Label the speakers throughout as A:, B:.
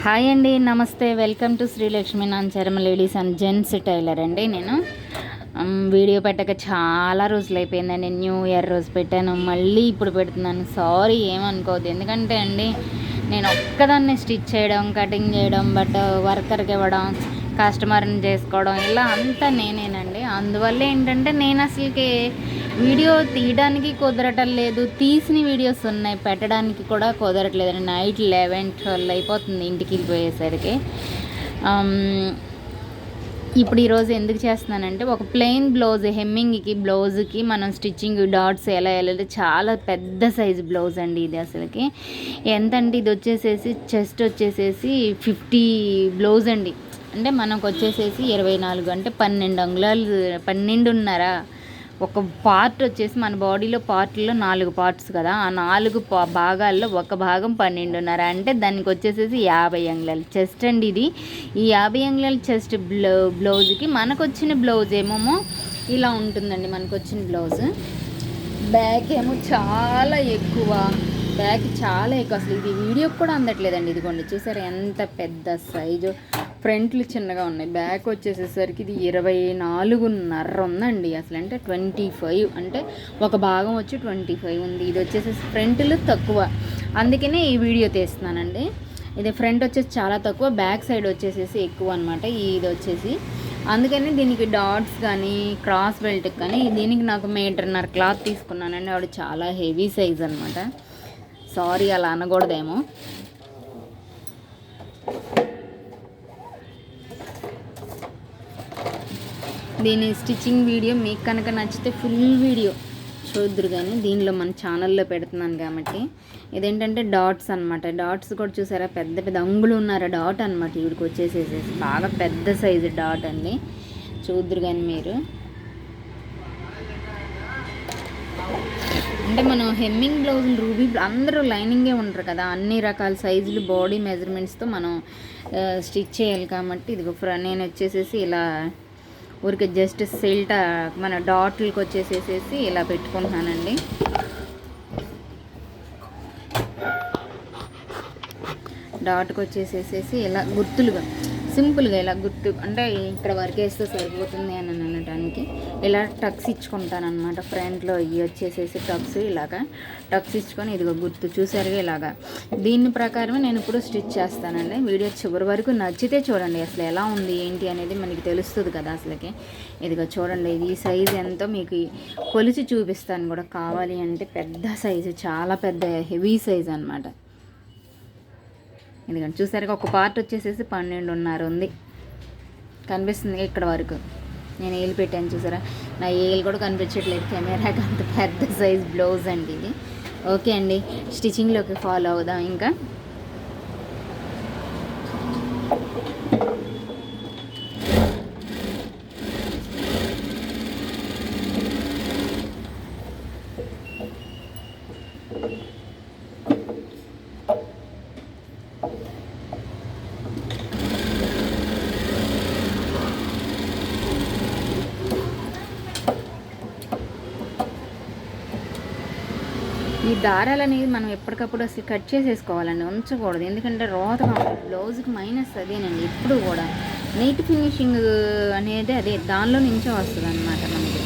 A: Hi అండి, నమస్తే. Welcome to Srilakshmi నాంచరమ లేడీస్ అండ్ జెంట్స్ టైలర్ అండి. నేను వీడియో పెట్టక చాలా రోజులు అయిపోయిందండి. న్యూ ఇయర్ రోజు పెట్టాను, మళ్ళీ ఇప్పుడు పెడుతున్నాను. సారీ, ఏమనుకోవద్దు. ఎందుకంటే అండి, నేను ఒక్కదాన్ని స్టిచ్ చేయడం, కటింగ్ చేయడం, బట్ వర్కర్కి ఇవ్వడం, కస్టమర్ని చేసుకోవడం, ఇలా అంతా నేనేనండి. అందువల్ల ఏంటంటే నేను అసలుకి వీడియో తీయడానికి కుదరటం లేదు. తీసిన వీడియోస్ ఉన్నాయి, పెట్టడానికి కూడా కుదరట్లేదండి. నైట్ 11-12 అయిపోతుంది ఇంటికి వెళ్ళిపోయేసరికి. ఇప్పుడు ఈరోజు ఎందుకు చేస్తున్నానంటే, ఒక ప్లెయిన్ బ్లౌజ్, హెమ్మింగ్కి బ్లౌజ్కి మనం స్టిచ్చింగ్ డాట్స్ ఎలా వెళ్ళాలి, చాలా పెద్ద సైజు బ్లౌజ్ అండి ఇది. అసలుకి ఎంతంటే ఇది వచ్చేసేసి చెస్ట్ వచ్చేసేసి 50 బ్లౌజ్ అండి. అంటే మనకు వచ్చేసేసి 24 అంటే 12 అంగుళాలు, 12.5. ఒక పార్ట్ వచ్చేసి మన బాడీలో పార్ట్లో 4 పార్ట్స్ కదా, ఆ 4 భాగాల్లో ఒక భాగం 12.5 అంటే దానికి వచ్చేసేసి 50 అంగుళాలు చెస్ట్ అండి ఇది. ఈ 50 అంగుళాల చెస్ట్ బ్లౌజ్కి మనకు వచ్చిన బ్లౌజ్ ఏమో ఇలా ఉంటుందండి. మనకు వచ్చిన బ్లౌజ్ బ్యాక్ ఏమో చాలా ఎక్కువ, అసలు ఇది వీడియోకి కూడా అందట్లేదండి. ఇదిగోండి, చూసారా ఎంత పెద్ద సైజు. ఫ్రంట్లు చిన్నగా ఉన్నాయి, బ్యాక్ వచ్చేసేసరికి ఇది 24.5 ఉందండి. అసలు అంటే 25, అంటే ఒక భాగం వచ్చి 25 ఉంది. ఇది వచ్చేసేసి ఫ్రంట్లు తక్కువ, అందుకనే ఈ వీడియో తీస్తున్నానండి. ఇది ఫ్రంట్ వచ్చేసి చాలా తక్కువ, బ్యాక్ సైడ్ వచ్చేసేసి ఎక్కువ అనమాట ఇది వచ్చేసి. అందుకని దీనికి డాట్స్ కానీ క్రాస్ బెల్ట్కి కానీ దీనికి నాకు 1.5 మీటర్ క్లాత్ తీసుకున్నానండి. ఆవిడ చాలా హెవీ సైజ్ అనమాట. సారీ, అలా అనకూడదేమో. దీని స్టిచ్చింగ్ వీడియో మీకు కనుక నచ్చితే ఫుల్ వీడియో చూద్దరు, కానీ దీనిలో మన ఛానల్లో పెడుతున్నాను కాబట్టి. ఇదేంటంటే డాట్స్ అనమాట. డాట్స్ కూడా చూసారా, పెద్ద పెద్ద అంగుళన్నర డాట్ అనమాట. ఇవిడికి వచ్చేసేసేసి బాగా పెద్ద సైజు డాట్ అండి. చూద్దరు కానీ మీరు. అంటే మనం హెమ్మింగ్ బ్లౌజులు, రూబీ అందరూ లైనింగే ఉంటారు కదా, అన్ని రకాల సైజులు బాడీ మెజర్మెంట్స్తో మనం స్టిచ్ చేయాలి కాబట్టి. ఇదిగో నేను వచ్చేసేసి ఇలా ఊరికి జస్ట్ సిల్ట్ మన డాట్లకు వచ్చేసేసి ఇలా పెట్టుకుంటున్నానండి. డాట్కి వచ్చేసేసి ఇలా గుర్తులుగా సింపుల్గా ఇలా గుర్తు, అంటే ఇక్కడ వరకు వేస్తే సరిపోతుంది అని అనటానికి ఇలా టక్స్ ఇచ్చుకుంటాను అనమాట. ఫ్రంట్లో ఇవి వచ్చేసేసి ఇలాగా టక్స్ ఇచ్చుకొని ఇదిగో గుర్తు చూసారుగా ఇలాగా. దీని ప్రకారమే నేను ఇప్పుడు స్టిచ్ చేస్తానండి. వీడియో చివరి వరకు నచ్చితే చూడండి, అసలు ఎలా ఉంది ఏంటి అనేది మనకి తెలుస్తుంది కదా అసలుకి. ఇదిగో చూడండి, ఇది సైజు ఎంతో మీకు కొలిచి చూపిస్తాను కూడా, కావాలి అంటే. పెద్ద సైజు, చాలా పెద్ద హెవీ సైజు అనమాట. ఎందుకంటే చూసారుగా ఒక పార్ట్ వచ్చేసేసి 12.5 ఉంది, కనిపిస్తుంది ఇక్కడ వరకు. నేను ఏలు పెట్టాను చూసారా, నా ఏలు కూడా కనిపించట్లేదు కెమెరాకి, అంత పెద్ద సైజ్ బ్లౌజ్ అండి ఇది. ఓకే అండి, స్టిచ్చింగ్లోకి ఫాలో అవుదాం ఇంకా. ఈ దారాలని మనం ఎప్పటికప్పుడు అసలు కట్ చేసేసుకోవాలండి, ఉంచకూడదు. ఎందుకంటే రోతగా బ్లౌజ్కి మైనస్ అదేనండి. ఎప్పుడు కూడా నీట్ ఫినిషింగ్ అనేది అదే దానిలో నుంచే వస్తుంది అనమాట మనకి.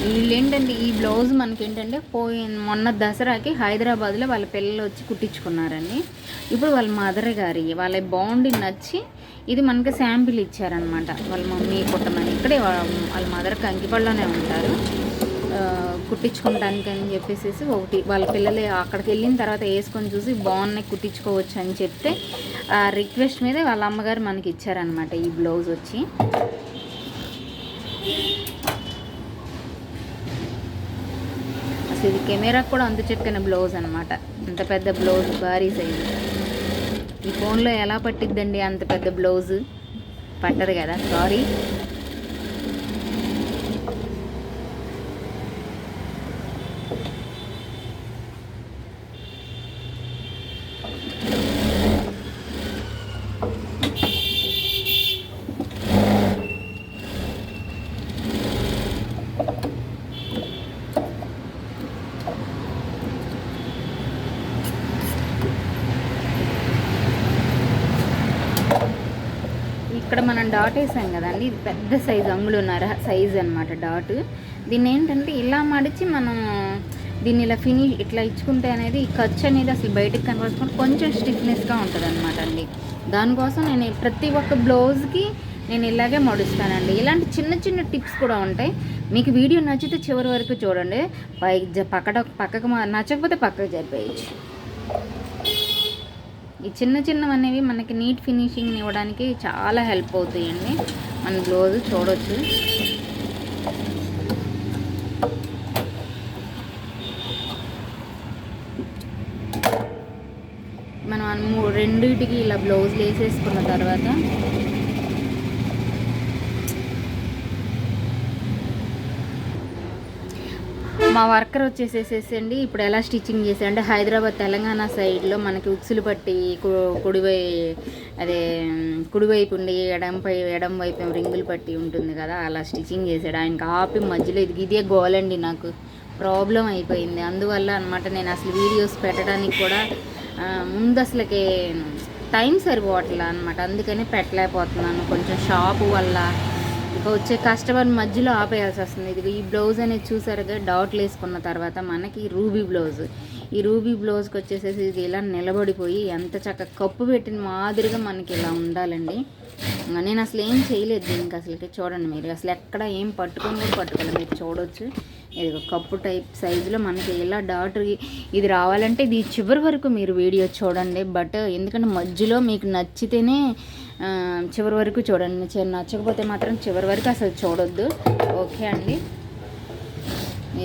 A: వీళ్ళేంటంటే ఈ బ్లౌజ్ మనకేంటంటే మొన్న దసరాకి హైదరాబాద్లో వాళ్ళ పిల్లలు వచ్చి కుట్టించుకున్నారండి. ఇప్పుడు వాళ్ళ మదర్ గారి వాళ్ళ బాగుండి నచ్చి ఇది మనకి శాంపిల్ ఇచ్చారనమాట. వాళ్ళ మమ్మీ కుట్టమని. ఇక్కడే వాళ్ళ మదర్ కంకిపళ్ళలోనే ఉంటారు. కుట్టించుకోవడానికి అని చెప్పేసి ఒకటి వాళ్ళ పిల్లలు అక్కడికి వెళ్ళిన తర్వాత వేసుకొని చూసి బాగున్నాయి, కుట్టించుకోవచ్చు అని చెప్తే ఆ రిక్వెస్ట్ మీద వాళ్ళ అమ్మగారు మనకి ఇచ్చారనమాట ఈ బ్లౌజ్ వచ్చి. అసలు ఇది కెమెరాకు కూడా అంత చక్కని బ్లౌజ్ అనమాట. అంత పెద్ద బ్లౌజ్, భారీ సైజు. ఈ ఫోన్లో ఎలా పట్టిద్దండి అంత పెద్ద బ్లౌజు, పట్టదు కదా, సారీ. ఇక్కడ మనం డాట్ వేసాం కదండి, ఇది పెద్ద సైజు, అంగుళన్నర సైజు అనమాట డాట్. దీన్ని ఏంటంటే ఇలా మడిచి మనం దీన్ని ఇలా ఇట్లా ఇచ్చుకుంటే అనేది ఈ ఖర్చు అనేది అసలు బయటకు కనపడుచుకుంటే కొంచెం స్టిఫ్నెస్గా ఉంటుంది అనమాట అండి. దానికోసం నేను ప్రతి ఒక్క బ్లౌజ్కి నేను ఇలాగే మడుస్తానండి. ఇలాంటి చిన్న చిన్న టిప్స్ కూడా ఉంటాయి. మీకు వీడియో నచ్చితే చివరి వరకు చూడండి. పక్కకు నచ్చకపోతే పక్కకు జరిపేయచ్చు. ఈ చిన్న చిన్నవనేవి మనకి నీట్ ఫినిషింగ్ ఇవ్వడానికి చాలా హెల్ప్ అవుతాయండి. మన బ్లౌజ్ చూడవచ్చు. మనం రెండింటికి ఇలా బ్లౌజ్లు వేసేసుకున్న తర్వాత మా వర్కర్ వచ్చేసేసేసండి ఇప్పుడు ఎలా స్టిచ్చింగ్ చేశారంటే, హైదరాబాద్ తెలంగాణ సైడ్లో మనకి ఉక్సులు పట్టి కుడివైపు ఉండి ఎడం వైపు రింగులు పట్టి ఉంటుంది కదా, అలా స్టిచ్చింగ్ చేశాడు. ఆయనకి ఆపి మధ్యలో ఇదే గోలండి, నాకు ప్రాబ్లం అయిపోయింది. అందువల్ల అనమాట నేను అసలు వీడియోస్ పెట్టడానికి కూడా ముందు అసలుకి టైం సరిపోవట్లే అనమాట. అందుకని పెట్టలేకపోతున్నాను. కొంచెం షాపు వల్ల ఇక వచ్చే కస్టమర్ మధ్యలో ఆపేయాల్సి వస్తుంది. ఇది ఈ బ్లౌజ్ అనేది చూసారుగా, డాట్లు వేసుకున్న తర్వాత మనకి రూబీ బ్లౌజ్. ఈ రూబీ బ్లౌజ్కి వచ్చేసేసి ఇది ఇలా నిలబడిపోయి ఎంత చక్కగా కప్పు పెట్టిన మాదిరిగా మనకి ఇలా ఉండాలండి. నేను అసలు ఏం చేయలేదు దీనికి. అసలుకి చూడండి మీరు, అసలు ఎక్కడ ఏం పట్టుకొని కూడా పట్టుకోలేదు. మీరు చూడవచ్చు, ఇది కప్పు టైప్ సైజులో మనకి ఇలా డాట్ ఇది రావాలంటే ఇది చివరి వరకు మీరు వీడియో చూడండి. బట్ ఎందుకంటే మధ్యలో మీకు నచ్చితేనే చివరి వరకు చూడండి, నచ్చకపోతే మాత్రం చివరి వరకు అసలు చూడొద్దు. ఓకే అండి.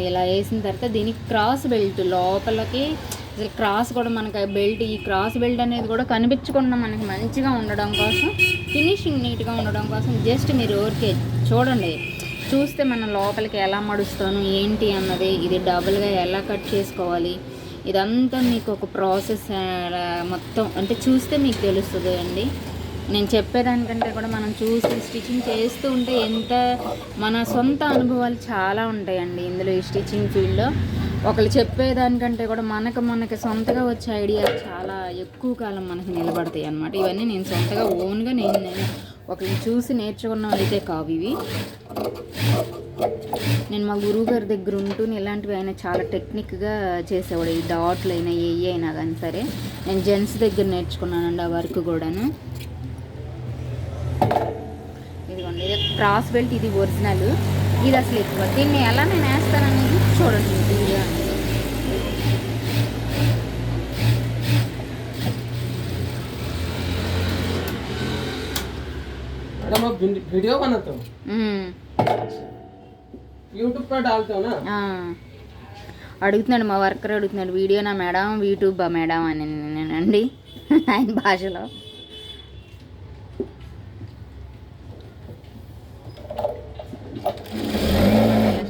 A: ఇలా వేసిన తర్వాత దీనికి క్రాస్ బెల్ట్ లోపలికి, అసలు క్రాస్ కూడా మనకి బెల్ట్, ఈ క్రాస్ బెల్ట్ అనేది కూడా కనిపించకుండా మనకి మంచిగా ఉండడం కోసం, ఫినిషింగ్ నీట్గా ఉండడం కోసం జస్ట్ మీరు ఊరికే చూడండి. చూస్తే మనం లోపలికి ఎలా మడుస్తాను ఏంటి అన్నది, ఇది డబుల్గా ఎలా కట్ చేసుకోవాలి, ఇదంతా మీకు ఒక ప్రాసెస్ మొత్తం అంటే చూస్తే మీకు తెలుస్తుంది అండి. నేను చెప్పేదానికంటే కూడా మనం చూసి స్టిచ్చింగ్ చేస్తూ ఉంటే ఎంత మన సొంత అనుభవాలు చాలా ఉంటాయండి ఇందులో. ఈ స్టిచ్చింగ్ ఫీల్డ్లో ఒకళ్ళు చెప్పేదానికంటే కూడా మనకి సొంతగా వచ్చే ఐడియాలు చాలా ఎక్కువ కాలం మనకి నిలబడతాయి అన్నమాట. ఇవన్నీ నేను సొంతగా ఓన్గా నేను ఒకరిని చూసి నేర్చుకున్న అయితే కావు ఇవి. నేను మా గురువుగారి దగ్గర ఉంటూనే ఇలాంటివి అయినా చాలా టెక్నిక్గా చేసేవాడు. ఈ డాట్లు అయినా ఏ అయినా కానీ సరే, నేను జెంట్స్ దగ్గర నేర్చుకున్నానండి ఆ వర్క్ కూడాను. ఇదిగోండి, ఇది క్రాస్ బెల్ట్, ఇది ఒరిజినల్, ఇది అసలు ఎక్కువ. దీన్ని ఎలా నేను వేస్తాననేది చూడండి వీడియో.
B: वीडियो बनाता हूँ, यूट्यूब पर डालता हूँ ना.
A: అడుగుతున్నాడు మా వర్కర్, అడుగుతున్నాడు వీడియోనా మేడం, యూట్యూబా మేడం అని నేనండి ఆయన భాషలో.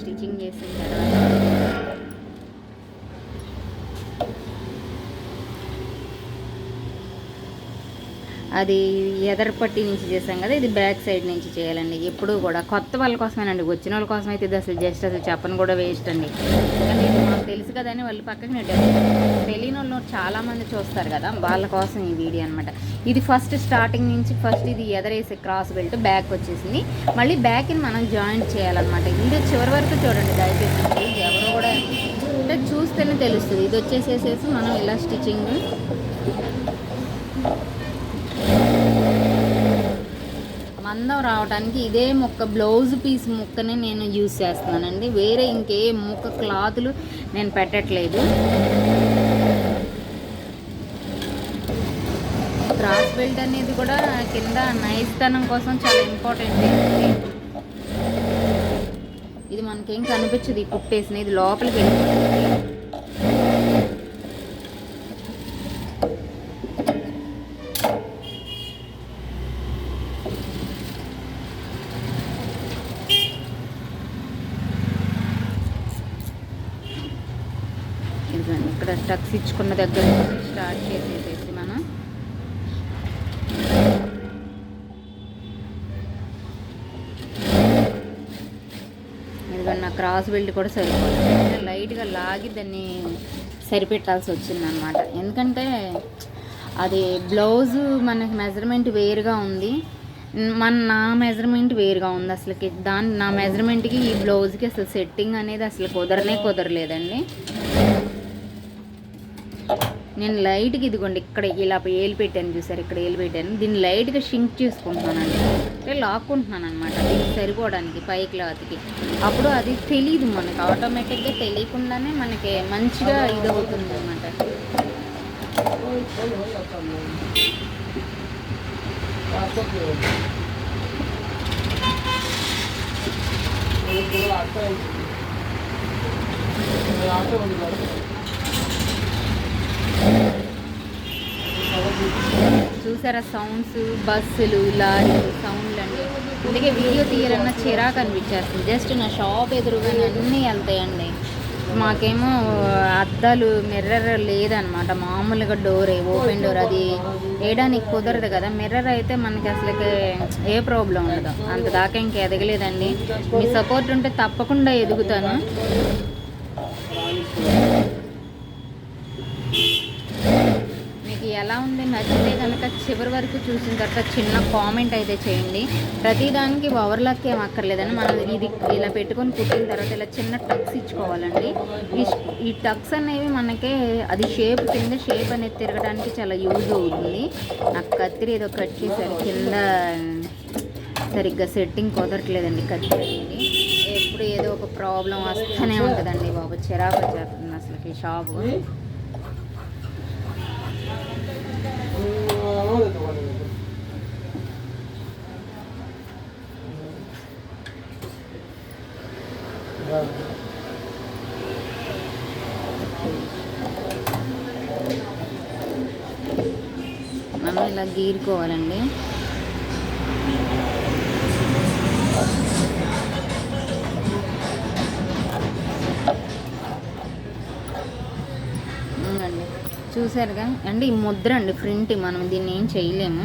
A: స్టిచ్చింగ్ చేసిన తర్వాత అది ఎదర పట్టి నుంచి చేసాం కదా, ఇది బ్యాక్ సైడ్ నుంచి చేయాలండి. ఎప్పుడు కూడా కొత్త వాళ్ళ కోసమేనండి, వచ్చిన వాళ్ళ కోసం అయితే ఇది అసలు జస్ట్ అసలు చెప్పను కూడా వేస్ట్ అండి. కానీ ఇది మాకు తెలుసు కదా అని వాళ్ళు పక్కకి నెట్టారు. తెలియని వాళ్ళు చాలామంది చూస్తారు కదా, వాళ్ళ కోసం ఈ వీడియో అనమాట. ఇది ఫస్ట్ స్టార్టింగ్ నుంచి ఇది ఎదరేసే క్రాస్ బెల్ట్ బ్యాక్ వచ్చేసింది. మళ్ళీ బ్యాక్ని మనం జాయింట్ చేయాలన్నమాట. ఇది చివరి వరకు చూడండి దయచేసి, ఎవరు కూడా అంటే చూస్తేనే తెలుస్తుంది. ఇది వచ్చేసేసేసి మనం ఇలా స్టిచ్చింగ్ మందం రావడానికి ఇదే బ్లౌజ్ పీస్ ముక్కనే నేను యూజ్ చేస్తున్నానండి. వేరే ఇంకే ముక్క క్లాతులు నేను పెట్టట్లేదు. క్రాస్ బెల్ట్ అనేది కూడా కింద నైస్తనం కోసం చాలా ఇంపార్టెంట్. ఇది మనకేం కనిపించదు, ఈ కుట్టేసిన ఇది లోపలికి వెళ్ళిపోతుంది. ఇక్కడ టక్స్ ఇచ్చుకున్న దగ్గర నుంచి స్టార్ట్ చేసేసి మనం ఇదిగోండి, నా క్రాస్ బెల్ట్ కూడా సరిపోతుంది. లైట్గా లాగి దాన్ని సరిపెట్టాల్సి వచ్చిందనమాట. ఎందుకంటే అది బ్లౌజు మనకి మెజర్మెంట్ వేరుగా ఉంది. నా మెజర్మెంట్ వేరుగా ఉంది అసలుకి. నా మెజర్మెంట్కి ఈ బ్లౌజ్కి అసలు సెట్టింగ్ అనేది అసలు కుదరలేదండి. నేను లైట్గా ఇదిగోండి ఇక్కడ ఇలా ఏలు పెట్టాను చూసారు, ఇక్కడ ఏలు పెట్టాను, దీన్ని లైట్గా షింక్ చేసుకుంటున్నానండి, అంటే లాక్కుంటున్నాను అనమాట దీనికి సరిపోవడానికి పై క్లాత్కి. అప్పుడు అది తెలియదు మనకి, ఆటోమేటిక్గా తెలియకుండానే మనకి మంచిగా ఇది అవుతుంది అనమాట. చూసారా సౌండ్స్, బస్సులు, లారీలు సౌండ్లు అండి. అందుకే వీడియో తీయాలన్నా చిరాకు అనిపించేస్తుంది. జస్ట్ నా షాప్ ఎదురుగానే అన్నీ వెళ్తాయండి. మాకేమో అద్దాలు మిర్రర్ లేదనమాట, మామూలుగా డోరే ఓపెన్ డోర్, అది వేయడానికి కుదరదు కదా. మిర్రర్ అయితే మనకి అసలుకి ఏ ప్రాబ్లం ఉండదు. అంత దాకా ఇంక ఎదగలేదండి. మీ సపోర్ట్ ఉంటే తప్పకుండా ఎదుగుతాను. ఎలా ఉంది నచ్చితే కనుక చివరి వరకు చూసిన తర్వాత చిన్న కామెంట్ అయితే చేయండి. ప్రతిదానికి ఓవర్లాక్ ఏం అక్కర్లేదని మనం ఇది ఇలా పెట్టుకొని కుట్టిన తర్వాత ఇలా చిన్న టక్స్ ఇచ్చుకోవాలండి. ఈ టక్స్ అనేవి మనకి అది షేప్ కింద షేప్ అనేది తిరగడానికి చాలా యూజ్ అవుతుంది. నాకు కత్తిరి ఏదో కట్ చేశారు, కింద సరిగ్గా సెట్టింగ్ కుదరట్లేదండి కత్తిరి అనేది. ఎప్పుడు ఏదో ఒక ప్రాబ్లం వస్తూనే ఉంటుందండి బాబు, చిరాకు వచ్చేస్తుంది అసలుకి షాపు. మనం ఇలా గీరుకోవాలండి. చూసారుగా అండి, ఈ ముద్ర అండి ప్రింట్, మనం దీన్ని ఏం చేయలేము.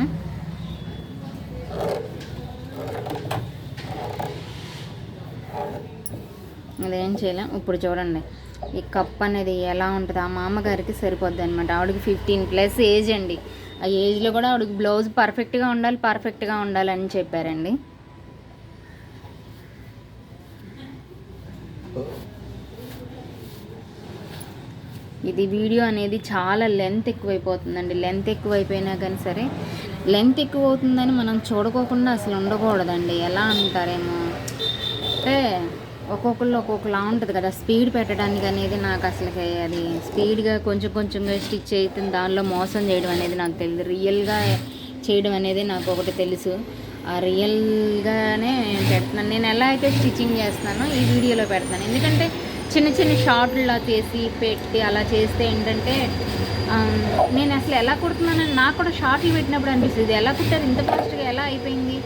A: అదేం చేయలేం. ఇప్పుడు చూడండి ఈ కప్ అనేది ఎలా ఉంటుంది, ఆ మామగారికి సరిపోద్ది అనమాట. ఆవిడకి 15+ ఏజ్ అండి. ఆ ఏజ్లో కూడా ఆవిడకి బ్లౌజ్ పర్ఫెక్ట్గా ఉండాలని చెప్పారండి. ఇది వీడియో అనేది చాలా లెంత్ ఎక్కువైపోతుందండి. లెంత్ ఎక్కువైపోయినా కానీ సరే, లెంత్ ఎక్కువ అవుతుందని మనం చూడుకోకుండా అసలు ఉండకూడదండి. ఎలా అంటారేమో అంటే ఒక్కొక్కళ్ళు ఒక్కొక్కలా ఉంటుంది కదా, స్పీడ్ పెట్టడానికి అనేది నాకు అసలు అది స్పీడ్గా కొంచెంగా స్టిచ్ అవుతుంది, దానిలో మోసం చేయడం అనేది నాకు తెలియదు. రియల్గా చేయడం అనేది నాకు ఒకటి తెలుసు. ఆ రియల్గానే పెడుతున్నాను. నేను ఎలా అయితే స్టిచ్చింగ్ చేస్తున్నానో ఈ వీడియోలో పెడతాను. ఎందుకంటే చిన్న షార్ట్లా చేసి పెట్టి అలా చేస్తే ఏంటంటే నేను అసలు ఎలా కుడుతున్నానని నాకు కూడా షార్ట్లు పెట్టినప్పుడు అనిపిస్తుంది, ఎలా కుట్టారు ఇంత ఫాస్ట్గా, ఎలా అయిపోయింది,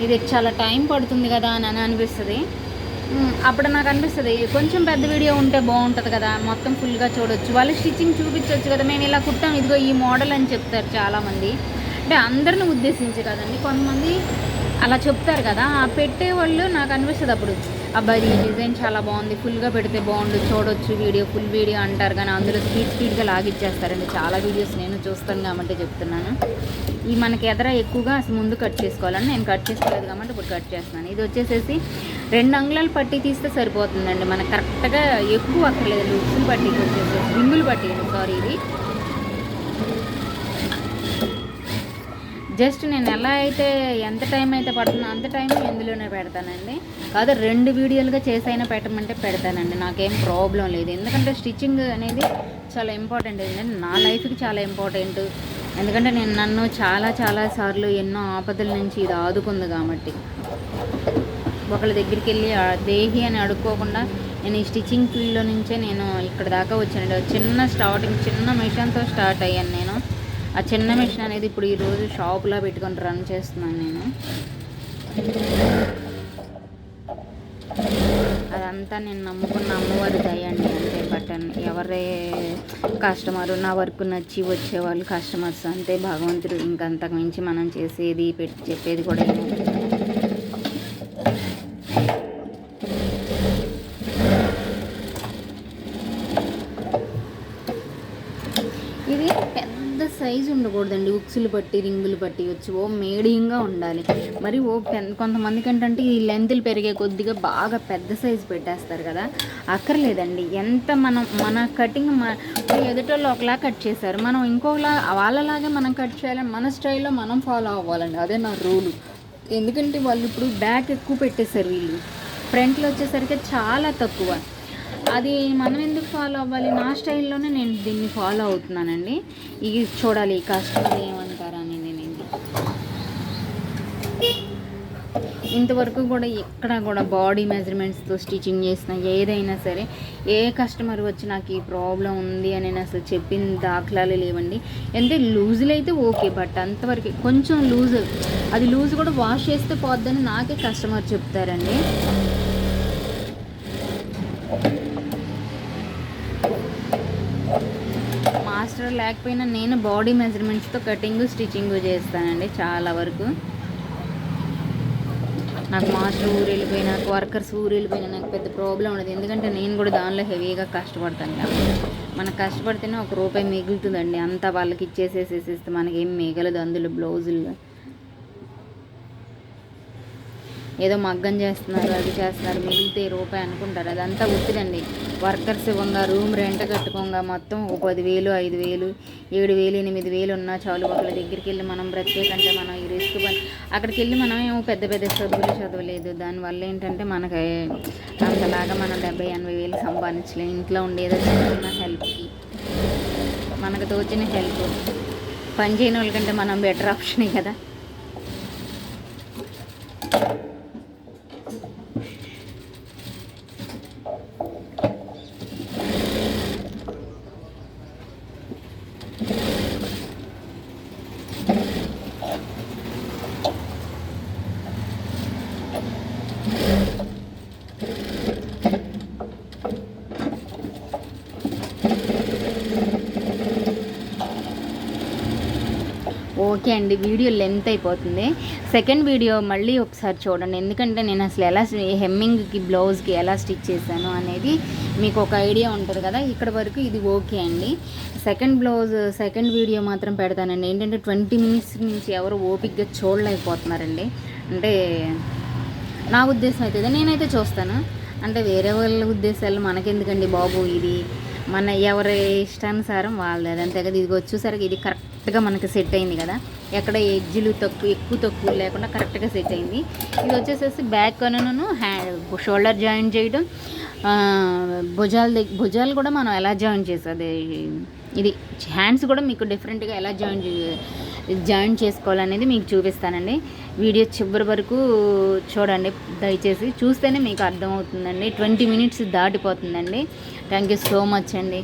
A: ఇది చాలా టైం పడుతుంది కదా అని అనిపిస్తుంది. అప్పుడు నాకు అనిపిస్తుంది కొంచెం పెద్ద వీడియో ఉంటే బాగుంటుంది కదా, మొత్తం ఫుల్గా చూడొచ్చు, వాళ్ళు స్టిచ్చింగ్ చూపించవచ్చు కదా, మేము ఇలా కుట్టాం ఇదిగో ఈ మోడల్ అని చెప్తారు చాలామంది. అంటే అందరిని ఉద్దేశించి కదండి, కొంతమంది అలా చెప్తారు కదా, ఆ పెట్టేవాళ్ళు నాకు అనిపిస్తుంది అప్పుడు అబ్బాయి ఈ డిజైన్ చాలా బాగుంది, ఫుల్గా పెడితే బాగుండు, చూడొచ్చు వీడియో, ఫుల్ వీడియో అంటారు. కానీ అందులో స్పీడ్గా లాగిచ్చేస్తారండి. చాలా వీడియోస్ నేను చూస్తాను కాబట్టి చెప్తున్నాను. ఈ మనకి ఎక్కువగా అసలు ముందు కట్ చేసుకోవాలని నేను కట్ చేసుకోలేదు కాబట్టి ఇప్పుడు కట్ చేస్తున్నాను. ఇది వచ్చేసేసి 2 అంగుళాలు పట్టి తీస్తే సరిపోతుందండి. మనకు కరెక్ట్గా ఎక్కువ అక్కర్లేదు. ఉక్సులు పట్టీకి వచ్చేసేసి రింగులు పట్టీ, సారీ, ఇది జస్ట్ నేను ఎలా అయితే ఎంత టైం అయితే పడుతుందో అంత టైం ఎందులోనే పెడతానండి. కాదు 2 వీడియోలుగా చేసైనా పెట్టమంటే పెడతానండి, నాకేం ప్రాబ్లం లేదు. ఎందుకంటే స్టిచ్చింగ్ అనేది చాలా ఇంపార్టెంట్, ఏంటంటే నా లైఫ్కి చాలా ఇంపార్టెంట్. ఎందుకంటే నన్ను చాలా సార్లు ఎన్నో ఆపదల నుంచి ఇది ఆదుకుంది కాబట్టి. ఒకళ్ళ దగ్గరికి వెళ్ళి దేహి అని అడుక్కోకుండా నేను ఈ స్టిచ్చింగ్ ఫీల్డ్లో నుంచే నేను ఇక్కడ దాకా వచ్చానండి. చిన్న మిషన్తో స్టార్ట్ అయ్యాను నేను. ఆ చిన్న మిషన్ అనేది ఇప్పుడు ఈరోజు షాప్లో పెట్టుకొని రన్ చేస్తున్నాను నేను. అదంతా నేను నమ్ముకున్న అమ్మవారి దయండి అంతే. బటన్ ఎవరే కస్టమరు, నా వర్క్ నచ్చి వచ్చేవాళ్ళు కస్టమర్స్ అంతే, భగవంతుడు. ఇంకంతకు మించి మనం చేసేది చెప్పేది కూడా ఏమో. ఇది పెద్ద సైజు ఉండకూడదండి, ఉక్సులు పట్టి రింగులు పట్టి వచ్చి మీడియంగా ఉండాలి. మరి కొంతమందికి ఏంటంటే ఈ లెంతులు పెరిగే కొద్దిగా బాగా పెద్ద సైజు పెట్టేస్తారు కదా, అక్కర్లేదండి. ఎంత మన కటింగ్ ఎదుటోళ్ళు ఒకలా కట్ చేశారు, మనం ఇంకోలా వాళ్ళలాగే మనం కట్ చేయాలి, మన స్టైల్లో మనం ఫాలో అవ్వాలండి. అదే నా రూలు. ఎందుకంటే వాళ్ళు ఇప్పుడు బ్యాక్ ఎక్కువ పెట్టేశారు, వీళ్ళు ఫ్రంట్లో వచ్చేసరికి చాలా తక్కువ. అది మనం ఎందుకు ఫాలో అవ్వాలి? నా స్టైల్లోనే నేను దీన్ని ఫాలో అవుతున్నానండి. ఇది చూడాలి కస్టమర్ ఏమంటారా అనేది. నేను ఇంతవరకు కూడా ఎక్కడ కూడా బాడీ మెజర్మెంట్స్తో స్టిచ్చింగ్ చేసిన ఏదైనా సరే ఏ కస్టమర్ వచ్చి నాకు ఈ ప్రాబ్లం ఉంది అని నేను అసలు చెప్పిన దాఖలాలు లేవండి. అంటే లూజులు అయితే ఓకే, బట్ అంతవరకు కొంచెం అది లూజ్ కూడా వాష్ చేస్తే పోద్దని నాకే కస్టమర్ చెప్తారండి. మాస్టర్ లేకపోయినా నేను బాడీ మెజర్మెంట్స్తో కటింగ్ స్టిచ్చింగ్ చేస్తానండి. చాలా వరకు నాకు మాస్టర్ ఊరు వెళ్ళిపోయినా, వర్కర్స్ ఊరు వెళ్ళిపోయినా నాకు పెద్ద ప్రాబ్లం ఉండదు. ఎందుకంటే నేను కూడా దానిలో హెవీగా కష్టపడతాను కాబట్టి. మనకు కష్టపడితేనే ₹1 మిగులుతుందండి. అంతా వాళ్ళకి ఇచ్చేసేసేస్తే మనకేం మిగలదు అందులో బ్లౌజుల్లో. ఏదో మగ్గం చేస్తున్నారు, అది చేస్తున్నారు, మిగిలితే ₹1 అనుకుంటారు. అదంతా ఉత్తిదండి. వర్కర్స్ ఇవ్వంగా, రూమ్ రెంట్ కట్టుకోగా మొత్తం 10,000, 5,000, 7,000, 8,000 ఉన్నా చాలు. ఒకళ్ళ దగ్గరికి వెళ్ళి మనం బ్రతికేకంటే మనం ఈ రిస్క్ అక్కడికి వెళ్ళి మనం ఏమో పెద్ద పెద్ద చదవలేదు. దానివల్ల ఏంటంటే మనకి అంతలాగా మనం 70,000-80,000 సంపాదించలేము. ఇంట్లో ఉండేదో చిన్న హెల్ప్కి మనకు తోచిన హెల్ప్. పని చేయని వాళ్ళకంటే మనం బెటర్ ఆప్షనే కదా. ఓకే అండి, వీడియో లెంత్ అయిపోతుంది. సెకండ్ వీడియో మళ్ళీ ఒకసారి చూడండి. ఎందుకంటే నేను అసలు ఎలా హెమ్మింగ్కి బ్లౌజ్కి ఎలా స్టిచ్ చేశాను అనేది మీకు ఒక ఐడియా ఉంటుంది కదా. ఇక్కడ వరకు ఇది ఓకే అండి. సెకండ్ వీడియో మాత్రం పెడతానండి. ఏంటంటే 20 మినిట్స్ నుంచి ఎవరు ఓపిక్గా చూడలేకపోతున్నారండి. అంటే నా ఉద్దేశం అయితే నేనైతే చూస్తాను. అంటే వేరే వాళ్ళ ఉద్దేశాలు మనకెందుకండి బాబు, ఇది మన ఎవరి ఇష్టానుసారం వాళ్ళది. అదంతే కదా. ఇది వచ్చేసరికి ఇది కరెక్ట్గా మనకి సెట్ అయింది కదా, ఎక్కడ ఎడ్జ్లు ఎక్కువ తక్కువ లేకుండా కరెక్ట్గా సెట్ అయింది. ఇది వచ్చేసేసి బ్యాక్ కనును షోల్డర్ జాయిన్ చేయడం, భుజాలు కూడా మనం ఎలా జాయిన్ చేసేది, ఇది హ్యాండ్స్ కూడా మీకు డిఫరెంట్గా ఎలా జాయిన్ చేసుకోవాలనేది మీకు చూపిస్తానండి. వీడియో చివరి వరకు చూడండి దయచేసి. చూస్తేనే మీకు అర్థమవుతుందండి. 20 మినిట్స్ దాటిపోతుందండి. థ్యాంక్ యూ సో మచ్ అండి.